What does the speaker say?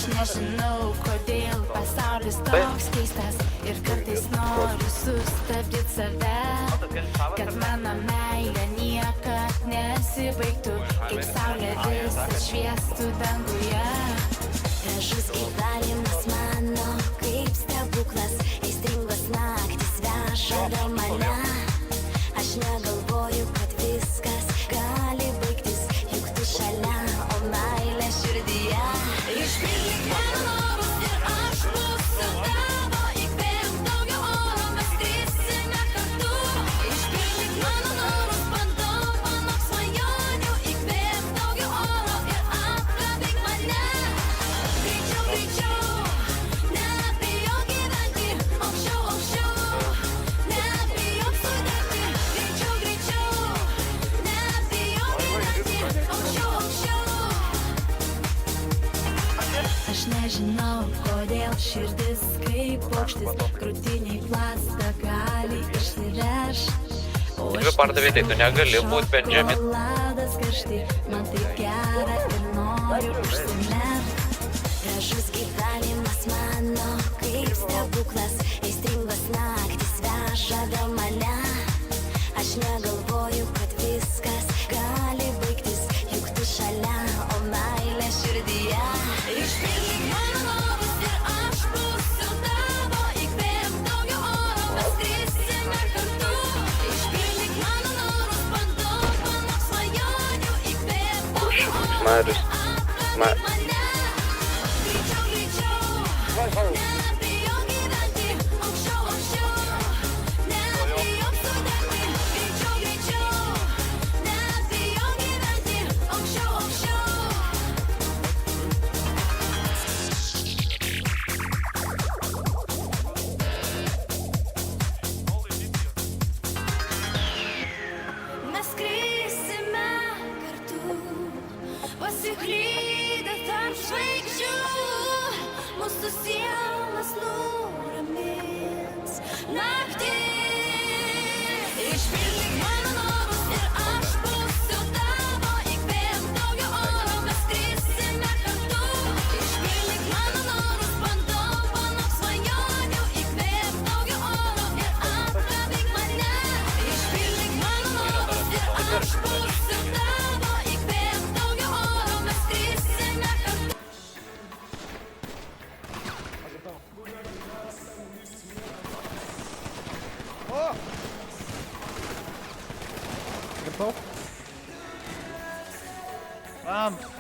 Aš nežinau, kodėl pasaulis toks keistas ir kartais noriu sustabdyti save, kad mano meilė niekad nesibaigtų, kaip saulė vis šviestų danguje. Gražus gyvenimas mano, kaip stebuklas, aistringos naktis veža dėl mane. Aš negalvoju, kad viskas gali baigtis, juk tu šalia, o meilė širdyje. Išpildyk mano norus ir aš būsiu tavo, įkvėpk daugiau oro, mes skrisime kartu. Išpildyk mano norus, bandau mano svajonių, įkvėpk daugiau oro ir apkabink mane. Greičiau, greičiau, nebijok gyventi, aukščiau, aukščiau, nebijok sudegti. Greičiau, greičiau, nebijok gyventi, aukščiau, aukščiau. Aš nežinau, kodėl širdis kaip paukštis, krūtiniai plastą gali išsiveš. Jeigu pardavė, tai tu negali būt Benjamin. Šokoladas karšti, man taip gera ir noriu užsimert. Gražus gyvenimas mano, kaip stebuklas, aistringos naktis veža dėl mane. Aš negalvoju, kad viskas gali baigtis, juk tu šalia, o meilė širdyje. Išpildyk mano norus ir aš būsiu tavo, įkvėpk daugiau oro, mes skrisime kartu. Išpildyk mano norus, bandau mano svajonių, įkvėpk daugiau oro, Marius. apkabink mane. Greičiau, greičiau, nebijok gyventi, aukščiau, aukščiau, nebijok sudegti. Greičiau, greičiau, nebijok gyventi, aukščiau, aukščiau. Mes skrisime kartu, pasiklydę tarp žvaigždžių, mūsų sielas nuramins naktį. Išpildyk mano norus ir aš būsiu tavo, įkvėpk daugiau oro, mes skrisime kartu. Išpildyk mano norus, bandau mano svajonių, įkvėpk daugiau oro ir apkabink mane. Išpildyk mano norus ir aš būsiu tavo, įkvėpk daugiau oro, mes skrisime kartu. Готов? Бам!